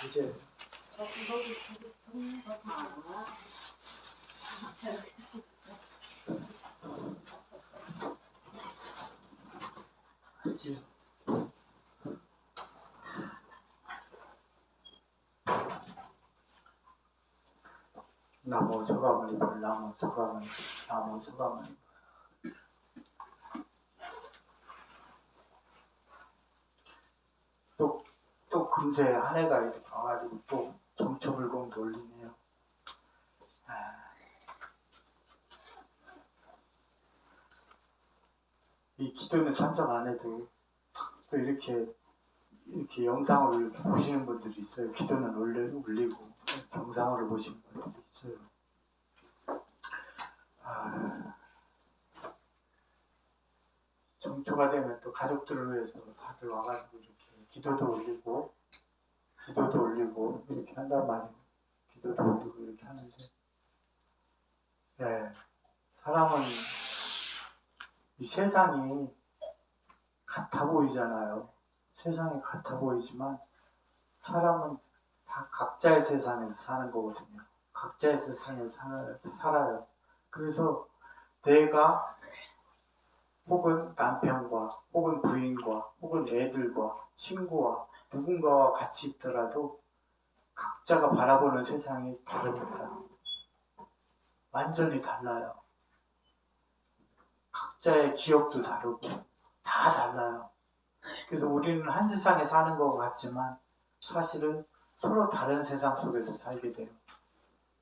이제 이제 나무 소감을 입을 나무 소감을 또 금세 한 해가 이렇게 와가지고 또 정초불공 돌리네요. 이 기도는 참석 안 해도 또 이렇게 영상으로 이렇게 보시는 분들이 있어요. 기도는 올리고 영상으로 보시는 분들이 있어요. 정초가 되면 또 가족들을 위해서 다들 와가지고 이렇게 기도도 올리고 이렇게 한단 말이에요. 기도도 올리고 이렇게 하는데, 네, 사람은 이 세상이 같아 보이잖아요. 세상이 같아 보이지만 사람은 다 각자의 세상에서 사는 거거든요. 각자의 세상에서 살아요. 그래서 내가 혹은 남편과 혹은 부인과 혹은 애들과 친구와 누군가와 같이 있더라도 각자가 바라보는 세상이 다릅니다. 완전히 달라요. 각자의 기억도 다르고 다 달라요. 그래서 우리는 한 세상에 사는 것 같지만 사실은 서로 다른 세상 속에서 살게 돼요.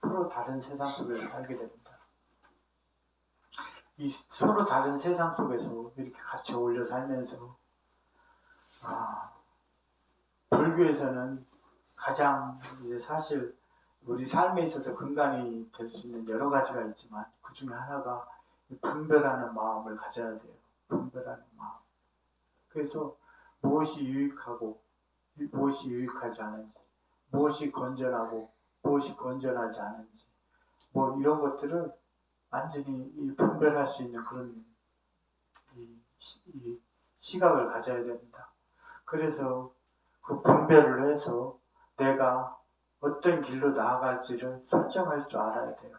서로 다른 세상 속에서 살게 됩니다. 이 서로 다른 세상 속에서 이렇게 같이 어울려 살면서 불교에서는 가장 이제 사실 우리 삶에 있어서 근간이 될 수 있는 여러 가지가 있지만 그 중에 하나가 분별하는 마음을 가져야 돼요. 분별하는 마음. 그래서 무엇이 유익하고 무엇이 유익하지 않은지, 무엇이 건전하고 무엇이 건전하지 않은지, 뭐 이런 것들을 완전히 분별할 수 있는 그런 이 시각을 가져야 됩니다. 그래서 그 분별을 해서 내가 어떤 길로 나아갈지를 설정할 줄 알아야 돼요.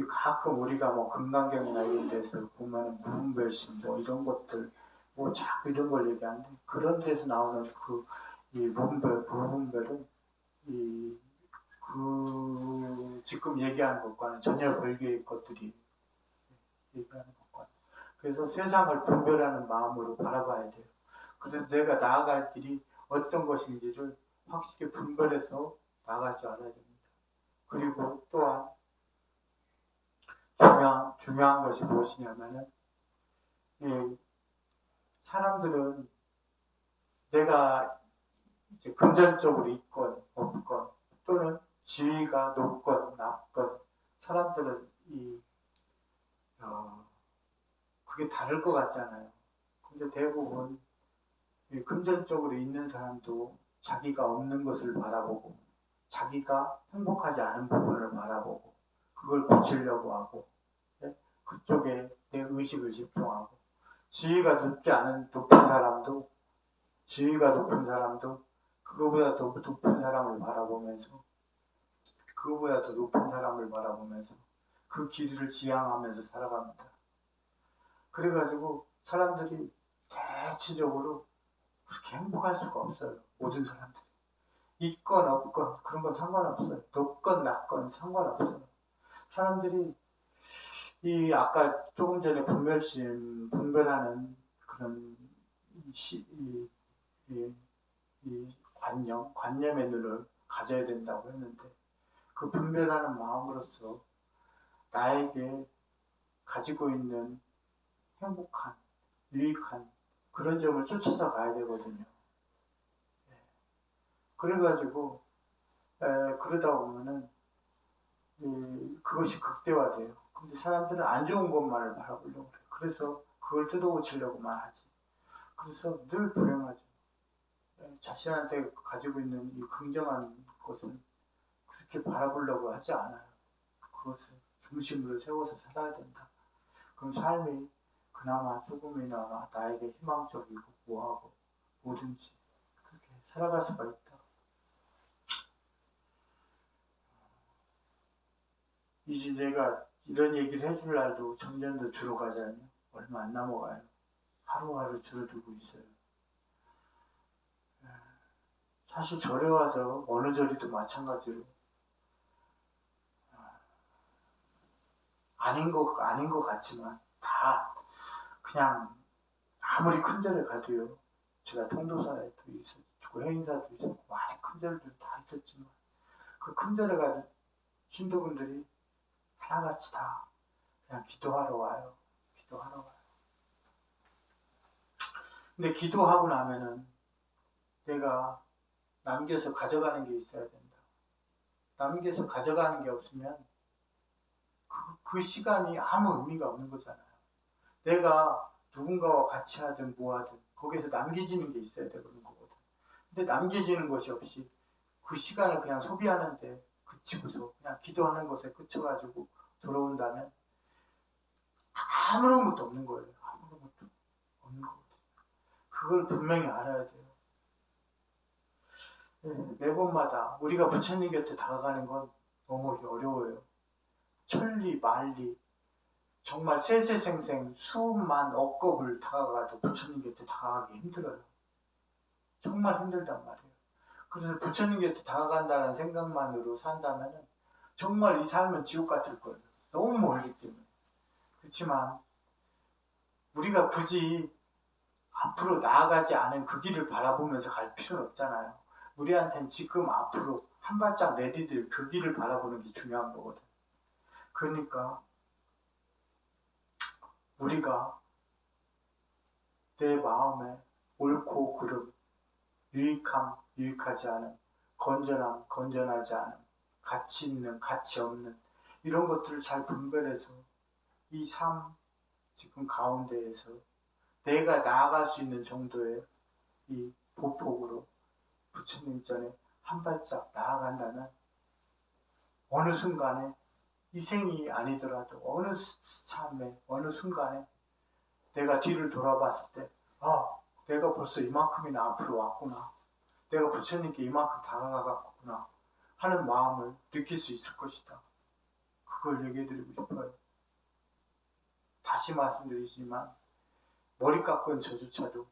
가끔 우리가 뭐 금강경이나 이런 데서 보면 무분별심 뭐 이런 것들 뭐 자꾸 이런 걸 얘기하는데 그런 데서 나오는 이 무분별은 지금 얘기하는 것과는 전혀 별개의 것들이 얘기하는 것과 그래서 세상을 분별하는 마음으로 바라봐야 돼요. 그래서 내가 나아갈 길이 어떤 것인지를 확실히 분별해서 나아갈 줄 알아야 됩니다. 그리고 또한 중요한 것이 무엇이냐면은 사람들은 내가 이제 금전적으로 있건 없건 또는 지위가 높건 낮건 사람들은 그게 다를 것 같잖아요. 근데 대부분 금전적으로 있는 사람도 자기가 없는 것을 바라보고 자기가 행복하지 않은 부분을 바라보고 그걸 고치려고 하고 그쪽에 내 의식을 집중하고 지위가 높은 사람도 그거보다 더 높은 사람을 바라보면서 그 길을 지향하면서 살아갑니다. 그래가지고 사람들이 대체적으로 그렇게 행복할 수가 없어요. 모든 사람들이. 있건 없건 그런 건 상관없어요. 높건 낮건 상관없어요. 사람들이 아까 조금 전에 분별하는 그런 관념의 눈을 가져야 된다고 했는데 그 분별하는 마음으로써 나에게 가지고 있는 행복한, 유익한 그런 점을 쫓아서 가야 되거든요. 그래가지고 그러다 보면은 그것이 극대화돼요. 근데 사람들은 안 좋은 것만을 바라보려고 그래요. 그래서 그걸 뜯어고치려고만 하지. 그래서 늘 불행하죠. 자신한테 가지고 있는 이 긍정한 것은 그렇게 바라보려고 하지 않아요. 그것을 중심으로 세워서 살아야 된다. 그럼 삶이 그나마 조금이나마 나에게 희망적이고 뭐하고 뭐든지 그렇게 살아갈 수가 있다. 이제 내가 이런 얘기를 해줄 날도 점점 더 줄어가잖아요. 얼마 안 남아가요. 하루하루 줄어들고 있어요. 사실 절에 와서 어느 절이도 마찬가지로 아닌 것 같지만 다 그냥 아무리 큰 절에 가도요. 제가 통도사에도 있었고 해인사도 있었고 많이 큰 절들 다 있었지만 그 큰 절에 가도 신도분들이 하나같이 다 그냥 기도하러 와요. 기도하러 와요. 근데 기도하고 나면은 내가 남겨서 가져가는 게 있어야 된다. 남겨서 가져가는 게 없으면 그 시간이 아무 의미가 없는 거잖아요. 내가 누군가와 같이 하든 뭐 하든 거기에서 남겨지는 게 있어야 되는 거거든. 근데 남겨지는 것이 없이 그 시간을 그냥 소비하는데 그치고서 그냥 기도하는 것에 그쳐가지고 돌아온다면 아무런 것도 없는 거예요. 아무런 것도 없는 거거든요. 그걸 분명히 알아야 돼요. 매번마다 우리가 부처님 곁에 다가가는 건 너무 어려워요. 천리, 만리, 정말 세세생생 수만 억겁을 다가가도 부처님 곁에 다가가기 힘들어요. 정말 힘들단 말이에요. 그래서 부처님 곁에 다가간다는 생각만으로 산다면 정말 이 삶은 지옥 같을 거예요. 너무 멀기 때문에. 그렇지만 우리가 굳이 앞으로 나아가지 않은 그 길을 바라보면서 갈 필요는 없잖아요. 우리한테는 지금 앞으로 한 발짝 내디딜 그 길을 바라보는 게 중요한 거거든. 그러니까 우리가 내 마음에 옳고 그름, 유익함, 유익하지 않음, 건전함, 건전하지 않음, 가치 있는, 가치 없는 이런 것들을 잘 분별해서 이 삶 지금 가운데에서 내가 나아갈 수 있는 정도의 이 보폭으로 부처님 전에 한 발짝 나아간다면 어느 순간에 이 생이 아니더라도 어느 삶에 어느 순간에 내가 뒤를 돌아봤을 때 내가 벌써 이만큼이나 앞으로 왔구나. 내가 부처님께 이만큼 다가가갔구나 하는 마음을 느낄 수 있을 것이다. 그걸 얘기해드리고 싶어요. 다시 말씀드리지만 머리 깎은 저조차도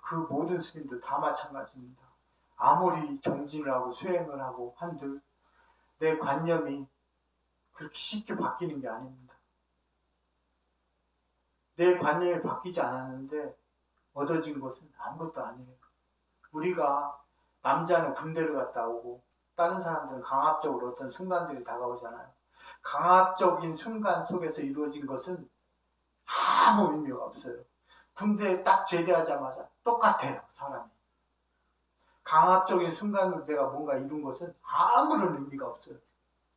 그 모든 스님들 다 마찬가지입니다. 아무리 정진을 하고 수행을 하고 한들 내 관념이 그렇게 쉽게 바뀌는 게 아닙니다. 내 관념이 바뀌지 않았는데 얻어진 것은 아무것도 아니에요. 우리가 남자는 군대를 갔다 오고 다른 사람들은 강압적으로 어떤 순간들이 다가오잖아요. 강압적인 순간 속에서 이루어진 것은 아무 의미가 없어요. 군대에 딱 제대하자마자 똑같아요, 사람이. 강압적인 순간으로 내가 뭔가 이룬 것은 아무런 의미가 없어요.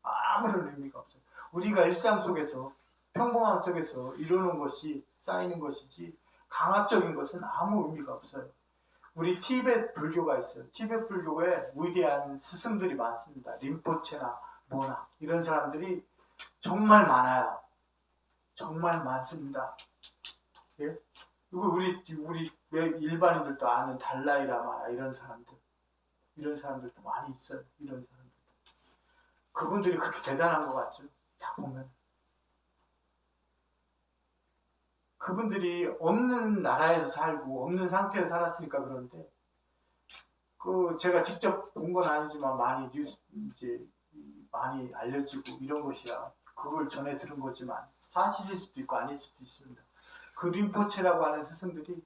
아무런 의미가 없어요. 우리가 일상 속에서 평범함 속에서 이루는 것이 쌓이는 것이지 강압적인 것은 아무 의미가 없어요. 우리 티베트 불교가 있어요. 티베트 불교에 위대한 스승들이 많습니다. 림포체나 뭐나 이런 사람들이 정말 많아요. 정말 많습니다. 예? 그리고 우리 일반인들도 아는 달라이라마나 이런 사람들도 많이 있어요. 이런 사람들. 그분들이 그렇게 대단한 것 같죠? 다 보면. 그분들이 없는 나라에서 살고 없는 상태에서 살았으니까 그런데 제가 직접 본 건 아니지만 많이 많이 알려지고 이런 것이야. 그걸 전해 들은 거지만 사실일 수도 있고 아닐 수도 있습니다. 그 림포체라고 하는 스승들이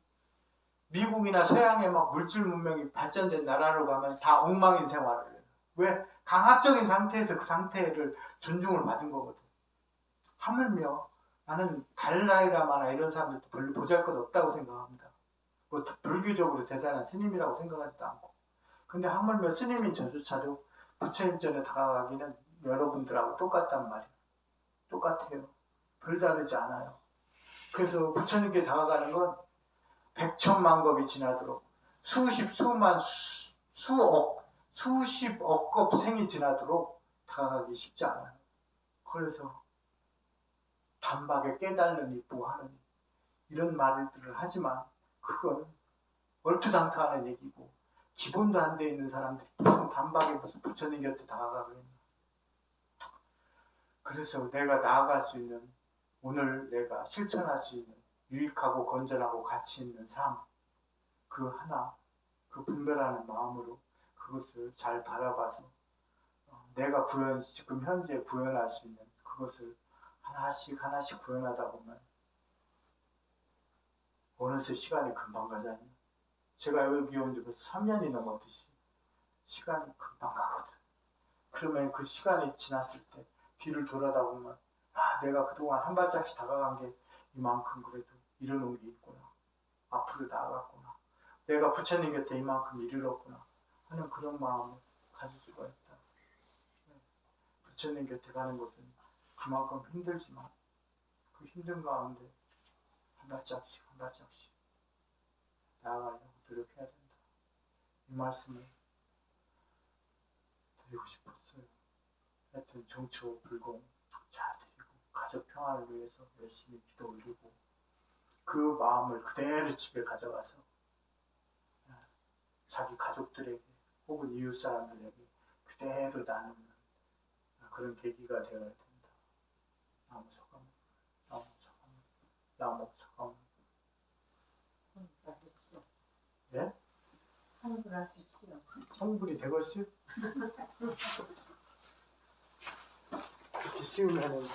미국이나 서양의 막 물질 문명이 발전된 나라로 가면 다 엉망인 생활을 해요. 왜? 강압적인 상태에서 그 상태를 존중을 받은 거거든. 하물며 나는 달라이라마나 이런 사람들도 별로 보잘것없다고 생각합니다. 뭐 불교적으로 대단한 스님이라고 생각하지도 않고. 근데 하물며 스님인 저조차도 부처님 전에 다가가기는 여러분들하고 똑같단 말이에요. 똑같아요. 별다르지 않아요. 그래서 부처님께 다가가는 건 백천만 겁이 지나도록 수십억 겁 생이 지나도록 다가가기 쉽지 않아요. 그래서 단박에 깨달으니 뭐하느니 이런 말들을 하지만 그건 얼토당토하는 얘기고 기본도 안 돼 있는 사람들이 무슨 단박에 무슨 부처님 곁에 다가가겠나. 그래서 내가 나아갈 수 있는, 오늘 내가 실천할 수 있는 유익하고 건전하고 가치 있는 삶, 그 하나, 그 분별하는 마음으로 그것을 잘 바라봐서 내가 지금 현재 구현할 수 있는 그것을 하나씩 하나씩 구현하다 보면 어느새 시간이 금방 가잖아요. 제가 여기 온 지 벌써 3년이 넘었듯이 시간이 금방 가거든. 그러면 그 시간이 지났을 때 뒤를 돌아다 보면 내가 그동안 한 발짝씩 다가간 게 이만큼 그래도 이뤄놓은 게 있구나. 앞으로 나아갔구나. 내가 부처님 곁에 이만큼 이르렀구나 하는 그런 마음을 가질 수가 있다. 부처님 곁에 가는 것은 그만큼 힘들지만 그 힘든 가운데 한 발짝씩 한 발짝씩 나아가려고 노력해야 된다. 이 말씀을 드리고 싶었어요. 하여튼 정초 불공 잘 드리고 가족 평화를 위해서 열심히 기도 올리고 그 마음을 그대로 집에 가져가서 자기 가족들에게 혹은 이웃 사람들에게 그대로 나누는 그런 계기가 되어야 된다. 나무 서감, 나무 서감, 나무 서감. 예? 성불하십시오. 성불이 되겠어요? 이렇게 씌우면은